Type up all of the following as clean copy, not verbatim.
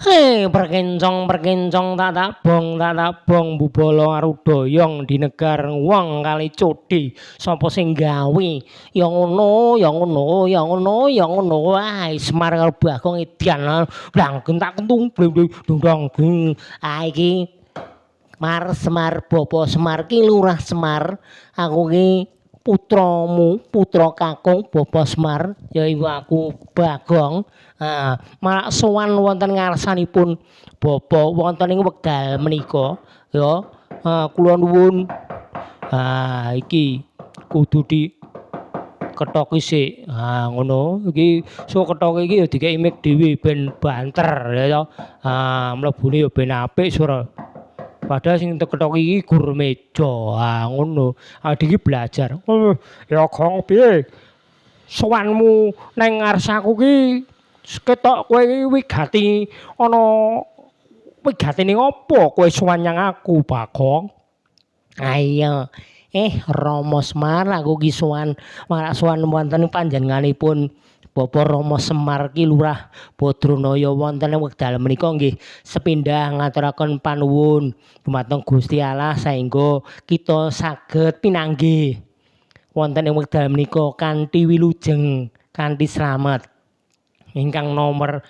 Hei, berkencong tak bong bubolo arudoyong di negar wong kali codi sapa sing gawe ya ngono ya ngono ya ngono ya ngono wae Semar karo Bagong edian blanggen tak kentung dong iki Semar Bapa Semar ki Lurah Semar aku ki putramu putra kakung Bapa Semar yaiku aku Bagong. Marak sowan wonten ngarsanipun Bapa wonten ing wekdal menika ya. Kula nuwun iki kudu ketoki sik. Ngono iki so ketoki iki ya dikeki mic dhewe ben banter ya. Mlebune ya ben apik sura. Padahal sing ketoki iki gur meja. Ngono. Adik iki belajar. Ya Gong piye? Sowanmu nang ngarsaku ki ketok kowe wigati ana wigatine apa kowe sowan nyang aku Bagong? Iya. Rama Semar aku ki sowan marak sowan wonten panjenenganipun Bapak Rama Semar ki Lurah Badranaya wonten wekdal menika nggih sepindhah ngaturaken panuwun dumateng Gusti Allah saengga kita saged pinanggih wonten ing wekdal menika kanthi wilujeng kanthi slamet. Ingkang nomor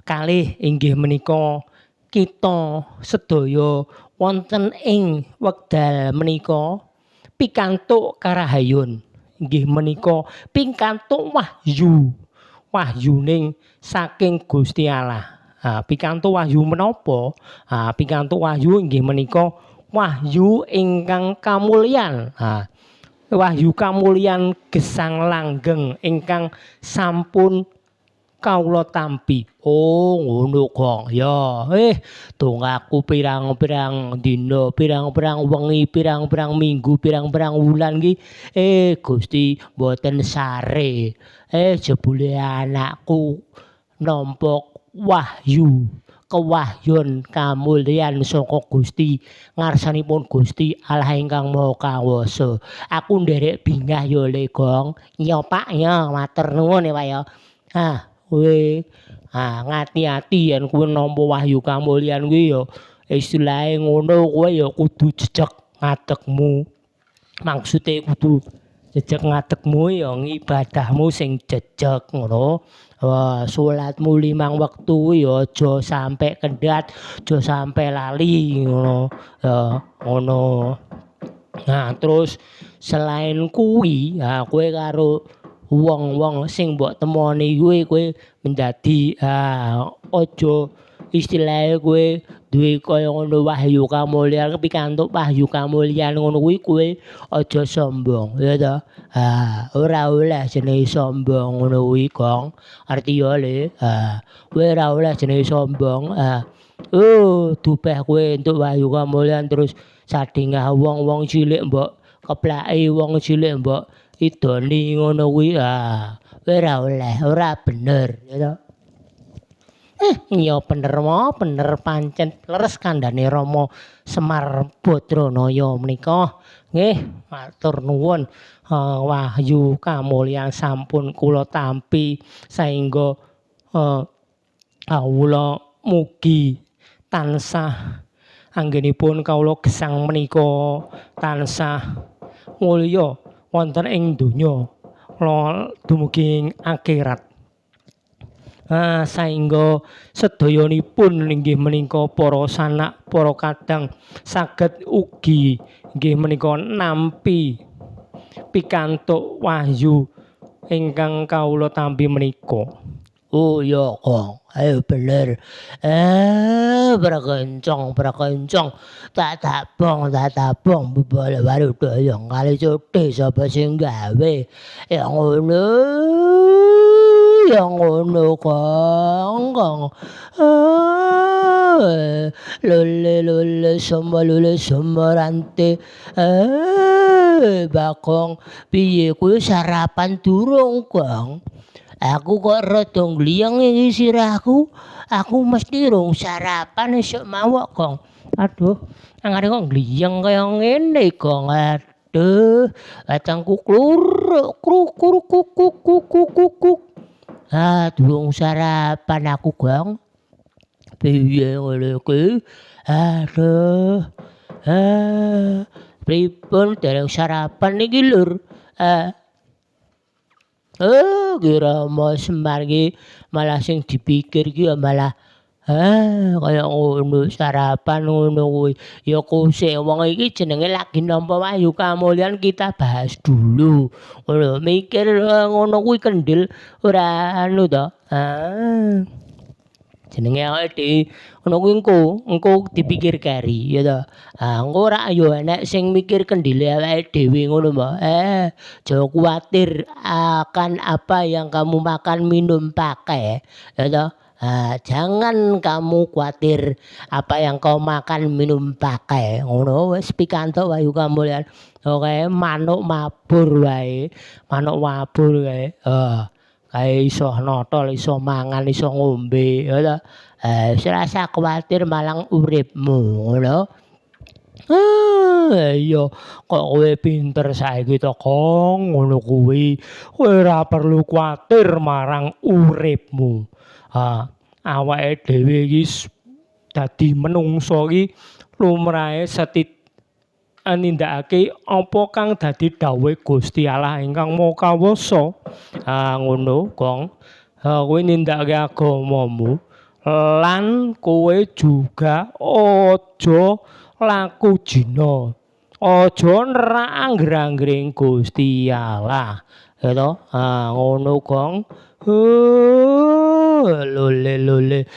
kalih inggih menika kita sedaya wonten ing wekdal menika pikantuk karahayun inggih menika pikantuk wahyu wahyuning saking Gusti Allah. Pikantuk wahyu menapa? Pikantuk wahyu inggih menika wahyu ingkang kamulyan. Wahyu kamulyan gesang langgeng ingkang sampun kawula tampi. Oh ngono Gong. Ya, dongaku pirang-pirang dina, pirang-pirang wengi, pirang-pirang minggu, pirang-pirang wulan iki Gusti mboten sare. Jebule anakku nampa wahyu kewahyon kamulyan saka Gusti ngarsanipun Gusti Allah ingkang Maha Kawasa. Aku nderek bingah ya Le Gong. Iya Pak ya, matur nuwun ya Pak ya. Kowe ngati-ati yen kowe nampa wahyu kamulyan kuwi ya istilahe ngono kowe ya kudu jejeg ngadegmu. Maksude kudu jejeg ngadegmu ya ngibadahmu sing jejeg ngono. Salatmu 5 wektu ya aja sampe kendhat, aja sampe lali ngono. Ya ngono. Terus selain kuwi, kowe karo wong-wong sing mbok temoni kuwi kowe menjadi aja istilahe kowe duwe kaya ngono wahyu kamulyan pikantuk wahyu kamulyan ngono kuwi kowe aja sombong ya ta. Ora oleh jenenge sombong ngono kuwi Gong. Arti ya Le. Kowe ora oleh jenenge sombong. Dupeh kowe entuk wahyu kamulyan terus sadengah wong-wong cilik mbok keplaki wong cilik mbok idoni ngono kuwi ora oleh, ora bener ya to. Iya bener bener pancen leres kandhane Rama Semar Badranaya menika. Nggih, matur nuwun. Wahyu kamulyan sampun kula tampi saengga kawula mugi tansah anggenipun kawula gesang menika tansah mulya wonten ing donya dumugi ing akhirat. Saengga sedayanipun inggih menika para sanak para kadang saged ugi inggih menika nampi pikantuk wahyu ingkang kawula tampi menika. Oh ya Gong, ayo bener. Berkencong tak tabong bubala warudoyong kali codhe sapa sing gawe ya ngono Gong. Lole somorante Bagong piye kowe sarapan durung Gong? Aku kok rada gliyeng iki sirahku. Aku mesti rung sarapan esuk mawok Gong. Aduh, angare kok gliyeng kaya ngene Gong. Aduh, batangku kluruk kruk kuk. Durung sarapan aku Gong. piye ngono kuwi. Aduh. Pripun dereng sarapan iki Lur? Oh, kira mau Semar ki malah sing dipikir ki ya malah kaya ngono sarapan ngono kuwi. Ya kusik wong iki jenenge lagi nampa Wahyu Kamulyan kita bahas dulu. Ngono mikir ngono kuwi kendel ora anu to. Jenenge awake dhewe ngono kuwi engko dipikir keri ya to. Engko ora yo enek sing mikir kendile awake dhewe ngono mbok. Jangan kuwatir akan apa yang kamu makan, minum, pakai ya to. Jangan kamu kuatir apa yang kau makan, minum, pakai. Ngono wis pikantuk Wahyu Kamulyan. Oke, manuk mabur wae. Manuk mabur kae. Kae iso notol, iso mangan, iso ngombe ya to. Wis ora usah kuwatir malang uripmu ngono. Iya, kok kowe pinter saiki to, Kong, ngono kuwi. Kowe ora perlu kuwatir marang uripmu. Awake dhewe iki dadi menungso iki lumrahe nindakake apa kang dadi dawuhe Gusti Allah ingkang Maha Kawasa. Ngono, Kong. Kowe nindakake agamamu lan kowe juga aja laku jina. Aja nerak angger-anggering Gusti Allah. Ya to? Ngono, Kong. Lole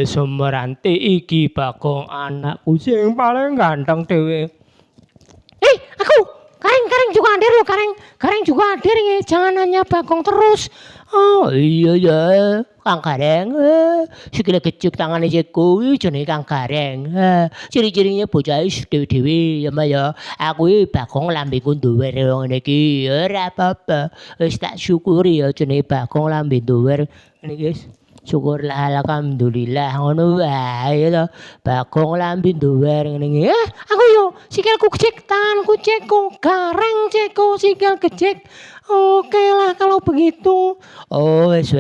semeranti iki Bagong anakku sing paling ganteng dhewe. Aku Kareng juga hadir loh, Kareng juga hadir ya. Jangan nanya Bagong terus. Oh iya ya, Kang Kareng. Sikile kecuk tangane ceko jenenge Kang Kareng. Ciri-cirinya bocah dewe-dewe ya Mbak ya. Aku Bagong lambeku nduwer ngene iki. Ora apa-apa. Wis tak syukuri ya jenenge Bagong lambe nduwer ngene iki. Syukurlah alhamdulillah ngono wae to. Bagong lambe nduwer ngene iki. Aku yo sikilku kecek, tanganku ceko, Kareng ceko, sikil kecek. Oke lah kalau begitu. Oh wis.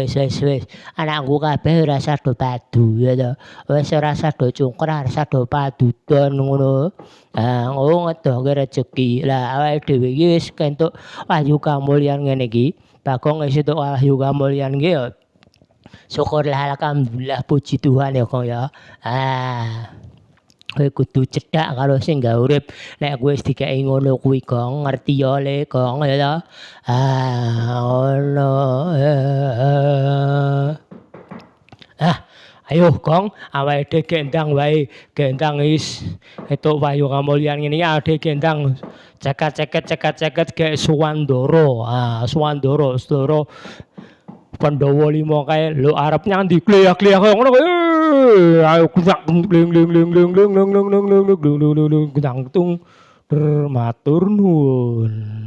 Anakku kabeh ora sado padu ya to. Wis ora sado cungker, ora sado padudon ngono. Ngedohke rejeki. Lah awake dhewe iki wis kentuk Wahyu Kamulyan ngene iki. Bagong wis entuk Wahyu Kamulyan iki ya. Syukurlah alhamdulillah puji Tuhan ya Kong ya. Kowe kudu cedhak karo sing gawe urip. Nek kowe wis dikeki ngono kuwi Kong, ngerti ya Le Kong ya to. Ngono. Ayo Kong, awake dhewe gendang wae. Gendang wis entuk Wahyu Kamulyan ngene iki awake gendang cekat gek Suwandara. Suwandara Sedara Pandhawa 5 kae lho arep nyandi gleyah-gleyah kaya ngono kowe. Ayo kudak ling matur nuwun.